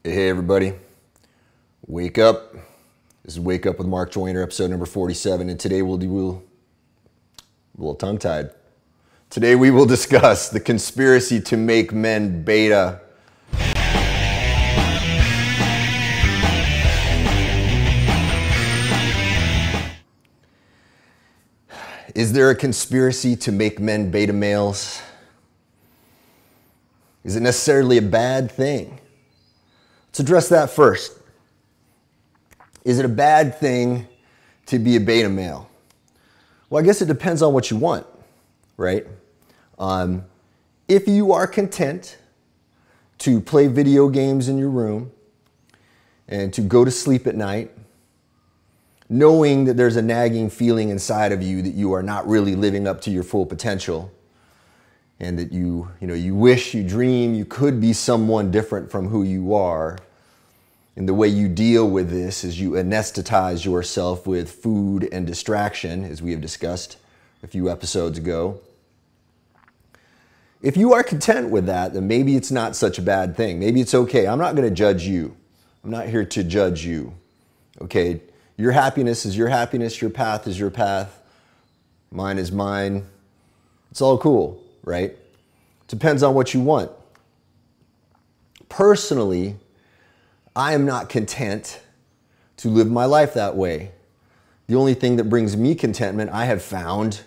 Hey everybody, wake up. This is Wake Up with Mark Joyner, episode number 47, and today we'll do a little tongue-tied. Today we will discuss the conspiracy to make men beta. Is there a conspiracy to make men beta males? Is it necessarily a bad thing? Let's address that first. Is it a bad thing to be a beta male? Well, I guess it depends on what you want, right? If you are content to play video games in your room and to go to sleep at night, knowing that there's a nagging feeling inside of you that you are not really living up to your full potential, and that you wish, you dream, you could be someone different from who you are. And the way you deal with this is you anesthetize yourself with food and distraction, as we have discussed a few episodes ago. If you are content with that, then maybe it's not such a bad thing. Maybe it's okay. I'm not going to judge you. I'm not here to judge you. Okay? Your happiness is your happiness. Your path is your path. Mine is mine. It's all cool. Right? Depends on what you want. Personally, I am not content to live my life that way. The only thing that brings me contentment, I have found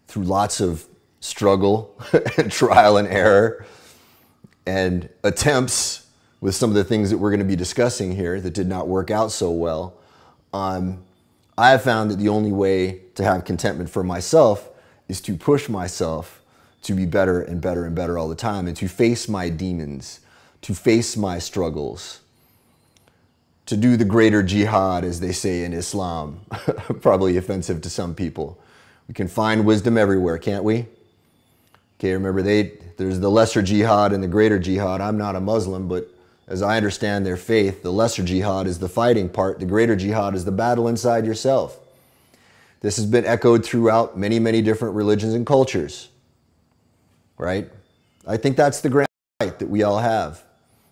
through lots of struggle and trial and error and attempts with some of the things that we're going to be discussing here that did not work out so well. I have found that the only way to have contentment for myself is to push myself to be better and better and better all the time, and to face my demons, to face my struggles, to do the Greater Jihad, as they say in Islam. Probably offensive to some people. We can find wisdom everywhere, can't we? Okay, remember, there's the lesser jihad and the greater jihad. I'm not a Muslim, but as I understand their faith, the lesser jihad is the fighting part. The greater jihad is the battle inside yourself. This has been echoed throughout many, many different religions and cultures. Right? I think that's the grand fight that we all have.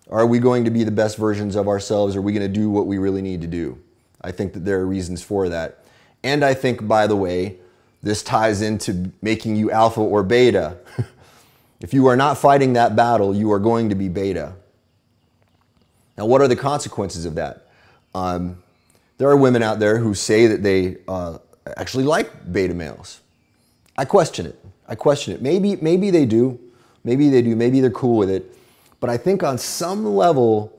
Are we going to be the best versions of ourselves? Or are we going to do what we really need to do? I think that there are reasons for that. And I think, by the way, this ties into making you alpha or beta. If you are not fighting that battle, you are going to be beta. Now, what are the consequences of that? There are women out there who say that they actually like beta males. I question it. Maybe they do. Maybe they do. Maybe they're cool with it. But I think on some level,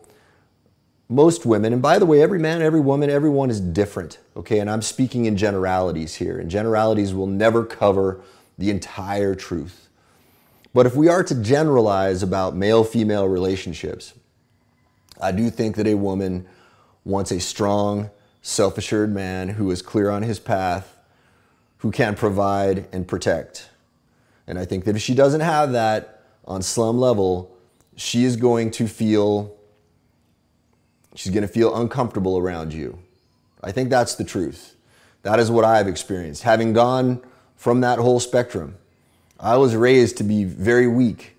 most women, and by the way, every man, every woman, everyone is different. Okay, and I'm speaking in generalities here. And generalities will never cover the entire truth. But if we are to generalize about male-female relationships, I do think that a woman wants a strong, self-assured man who is clear on his path, who can provide and protect. And I think that if she doesn't have that on some level, she's going to feel uncomfortable around you. I think that's the truth. That is what I've experienced. Having gone from that whole spectrum, I was raised to be very weak.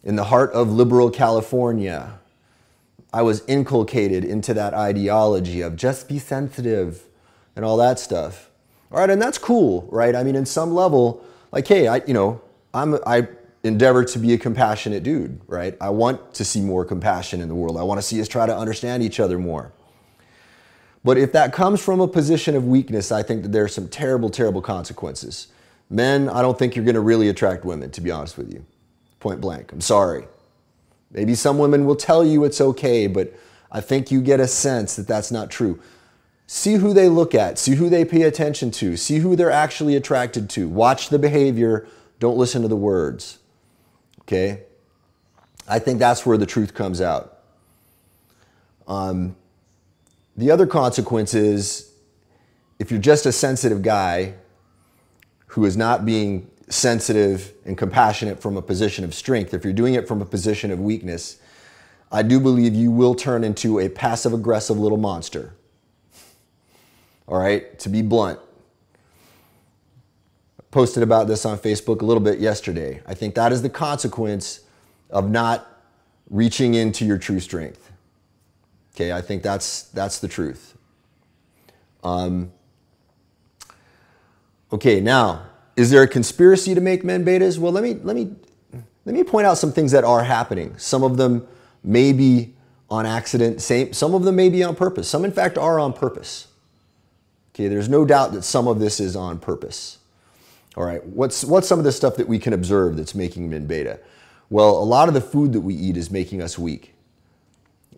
In the heart of liberal California, I was inculcated into that ideology of just be sensitive and all that stuff. All right, and that's cool, right? I mean, in some level, like, hey, I endeavor to be a compassionate dude, right? I want to see more compassion in the world. I want to see us try to understand each other more. But if that comes from a position of weakness, I think that there are some terrible, terrible consequences. Men, I don't think you're going to really attract women, to be honest with you. Point blank. I'm sorry. Maybe some women will tell you it's okay, but I think you get a sense that that's not true. See who they look at. See who they pay attention to. See who they're actually attracted to. Watch the behavior. Don't listen to the words. Okay? I think that's where the truth comes out. The other consequence is, if you're just a sensitive guy who is not being sensitive and compassionate from a position of strength, if you're doing it from a position of weakness, I do believe you will turn into a passive-aggressive little monster. All right? To be blunt. Posted about this on Facebook a little bit yesterday. I think that is the consequence of not reaching into your true strength. Okay, I think that's the truth. Okay, now, is there a conspiracy to make men betas? Well, let me point out some things that are happening. Some of them may be on accident. Some of them may be on purpose. Some, in fact, are on purpose. Okay, there's no doubt that some of this is on purpose. All right, what's some of the stuff that we can observe that's making men beta? Well, a lot of the food that we eat is making us weak.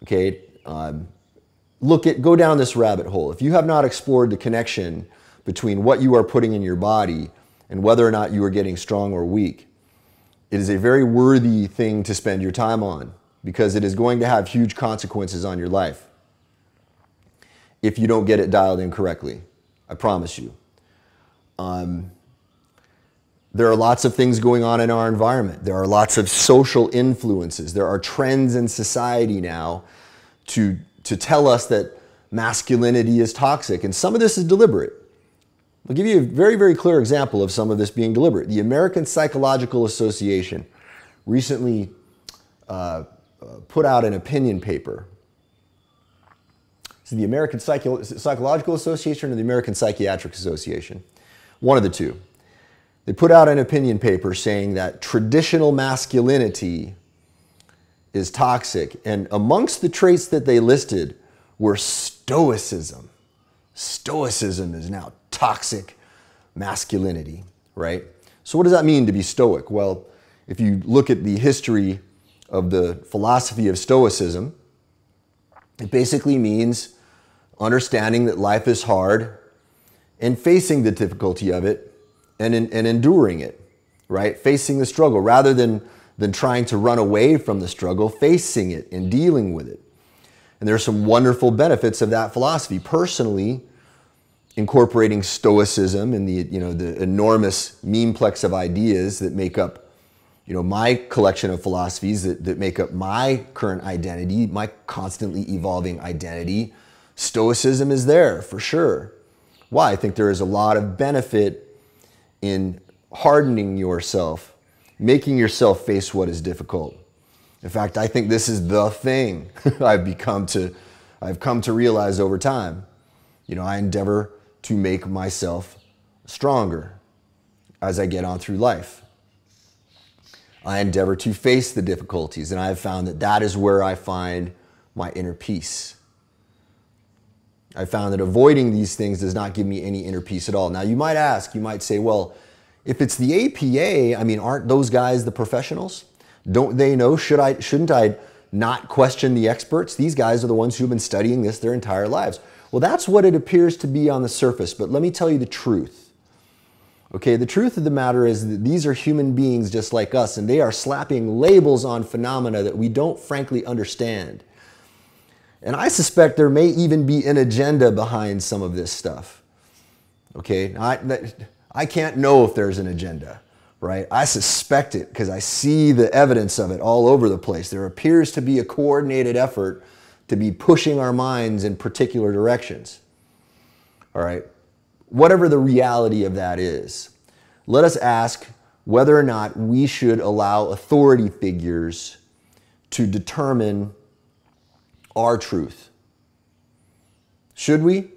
Okay, go down this rabbit hole. If you have not explored the connection between what you are putting in your body and whether or not you are getting strong or weak, it is a very worthy thing to spend your time on, because it is going to have huge consequences on your life if you don't get it dialed in correctly. I promise you. There are lots of things going on in our environment. There are lots of social influences. There are trends in society now to tell us that masculinity is toxic, and some of this is deliberate. I'll give you a very, very clear example of some of this being deliberate. The American Psychological Association recently put out an opinion paper. Is it the American Psychological Association or the American Psychiatric Association? One of the two. They put out an opinion paper saying that traditional masculinity is toxic, and amongst the traits that they listed were stoicism. Stoicism is now toxic masculinity, right? So what does that mean to be stoic? Well, if you look at the history of the philosophy of stoicism, it basically means understanding that life is hard and facing the difficulty of it and enduring it, right? Facing the struggle rather than trying to run away from the struggle, facing it and dealing with it. And there are some wonderful benefits of that philosophy. Personally, incorporating stoicism and the enormous memeplex of ideas that make up my collection of philosophies that make up my current identity, my constantly evolving identity, stoicism is there for sure. Why? I think there is a lot of benefit in hardening yourself, making yourself face what is difficult. In fact, I think this is the thing I've come to realize over time. I endeavor to make myself stronger as I get on through life. I endeavor to face the difficulties, and I have found that is where I find my inner peace. I found that avoiding these things does not give me any inner peace at all. Now, you might say, well, if it's the APA, aren't those guys the professionals? Don't they know? Shouldn't I not question the experts? These guys are the ones who've been studying this their entire lives. Well, that's what it appears to be on the surface, but let me tell you the truth. Okay, the truth of the matter is that these are human beings just like us, and they are slapping labels on phenomena that we don't frankly understand. And I suspect there may even be an agenda behind some of this stuff. Okay, I can't know if there's an agenda, right? I suspect it because I see the evidence of it all over the place. There appears to be a coordinated effort to be pushing our minds in particular directions. All right, whatever the reality of that is, let us ask whether or not we should allow authority figures to determine our truth. Should we?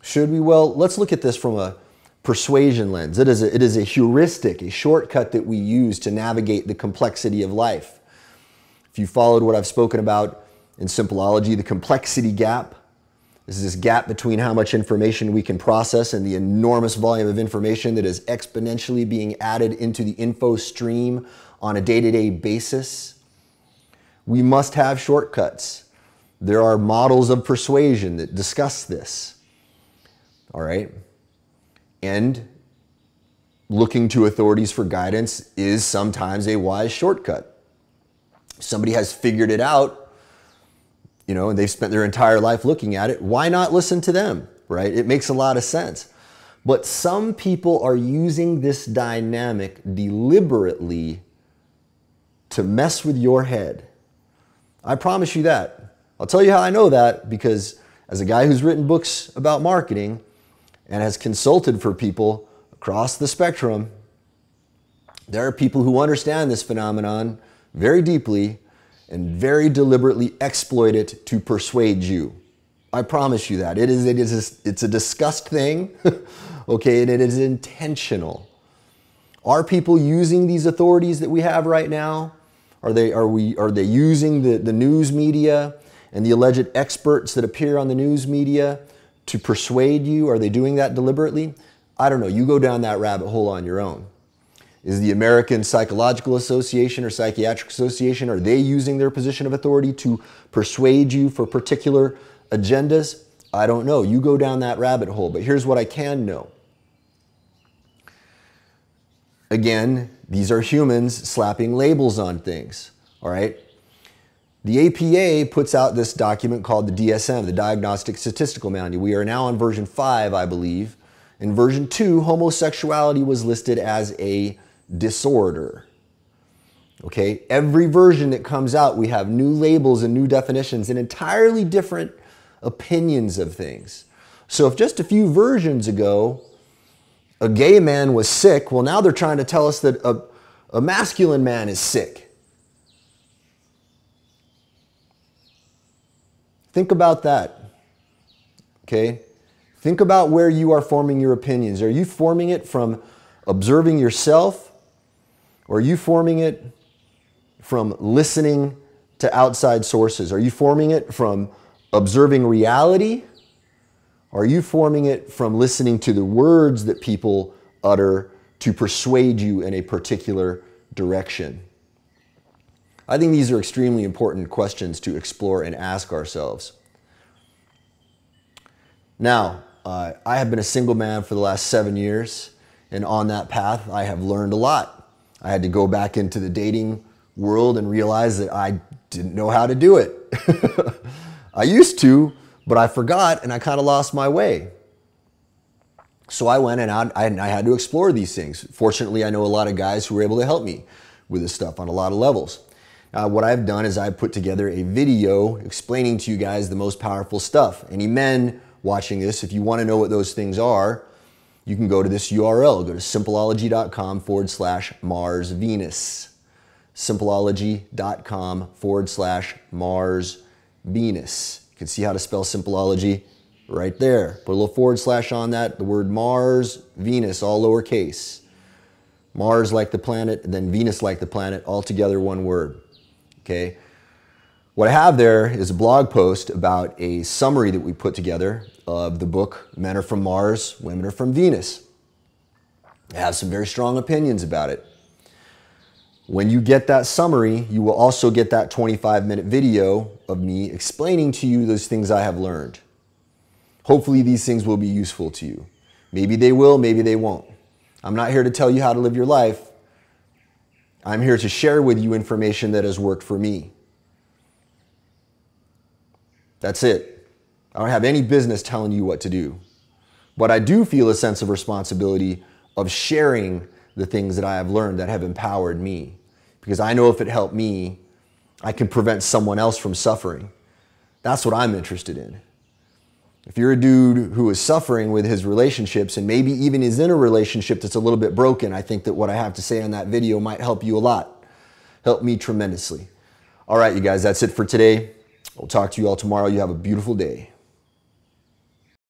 Should we? Well, let's look at this from a persuasion lens. It is a heuristic, a shortcut that we use to navigate the complexity of life. If you followed what I've spoken about in Simpleology, the complexity gap, this is this gap between how much information we can process and the enormous volume of information that is exponentially being added into the info stream on a day-to-day basis. We must have shortcuts. There are models of persuasion that discuss this. All right? And looking to authorities for guidance is sometimes a wise shortcut. Somebody has figured it out, and they've spent their entire life looking at it. Why not listen to them, right? It makes a lot of sense. But some people are using this dynamic deliberately to mess with your head. I promise you that. I'll tell you how I know that, because as a guy who's written books about marketing and has consulted for people across the spectrum, there are people who understand this phenomenon very deeply, and very deliberately exploit it to persuade you. I promise you that. It's a disgust thing, okay, and it is intentional. Are people using these authorities that we have right now? Are they using the news media and the alleged experts that appear on the news media to persuade you? Are they doing that deliberately? I don't know. You go down that rabbit hole on your own. Is the American Psychological Association or Psychiatric Association, are they using their position of authority to persuade you for particular agendas? I don't know. You go down that rabbit hole. But here's what I can know. Again, these are humans slapping labels on things, all right? The APA puts out this document called the DSM, the Diagnostic Statistical Manual. We are now on version 5, I believe. In version 2, homosexuality was listed as a disorder. Okay, every version that comes out, we have new labels and new definitions and entirely different opinions of things. So if just a few versions ago, a gay man was sick, well, now they're trying to tell us that a masculine man is sick. Think about that, okay? Think about where you are forming your opinions. Are you forming it from observing yourself? Or are you forming it from listening to outside sources? Are you forming it from observing reality? Or are you forming it from listening to the words that people utter to persuade you in a particular direction? I think these are extremely important questions to explore and ask ourselves. Now, I have been a single man for the last 7 years, and on that path, I have learned a lot. I had to go back into the dating world and realize that I didn't know how to do it. I used to, but I forgot and I kind of lost my way. So I went and I had to explore these things. Fortunately, I know a lot of guys who were able to help me with this stuff on a lot of levels. What I've done is I've put together a video explaining to you guys the most powerful stuff. Any men watching this, if you want to know what those things are, you can go to this URL. Go to simpleology.com/Mars Venus. Simpleology.com/Mars Venus. You can see how to spell Simpleology right there. Put a little / on that, the word Mars, Venus, all lowercase. Mars like the planet, and then Venus like the planet, all together one word. Okay. What I have there is a blog post about a summary that we put together of the book, Men Are From Mars, Women Are From Venus. I have some very strong opinions about it. When you get that summary, you will also get that 25-minute video of me explaining to you those things I have learned. Hopefully these things will be useful to you. Maybe they will, maybe they won't. I'm not here to tell you how to live your life. I'm here to share with you information that has worked for me. That's it. I don't have any business telling you what to do. But I do feel a sense of responsibility of sharing the things that I have learned that have empowered me. Because I know if it helped me, I can prevent someone else from suffering. That's what I'm interested in. If you're a dude who is suffering with his relationships and maybe even is in a relationship that's a little bit broken, I think that what I have to say on that video might help you a lot. Help me tremendously. All right, you guys, that's it for today. We'll talk to you all tomorrow. You have a beautiful day.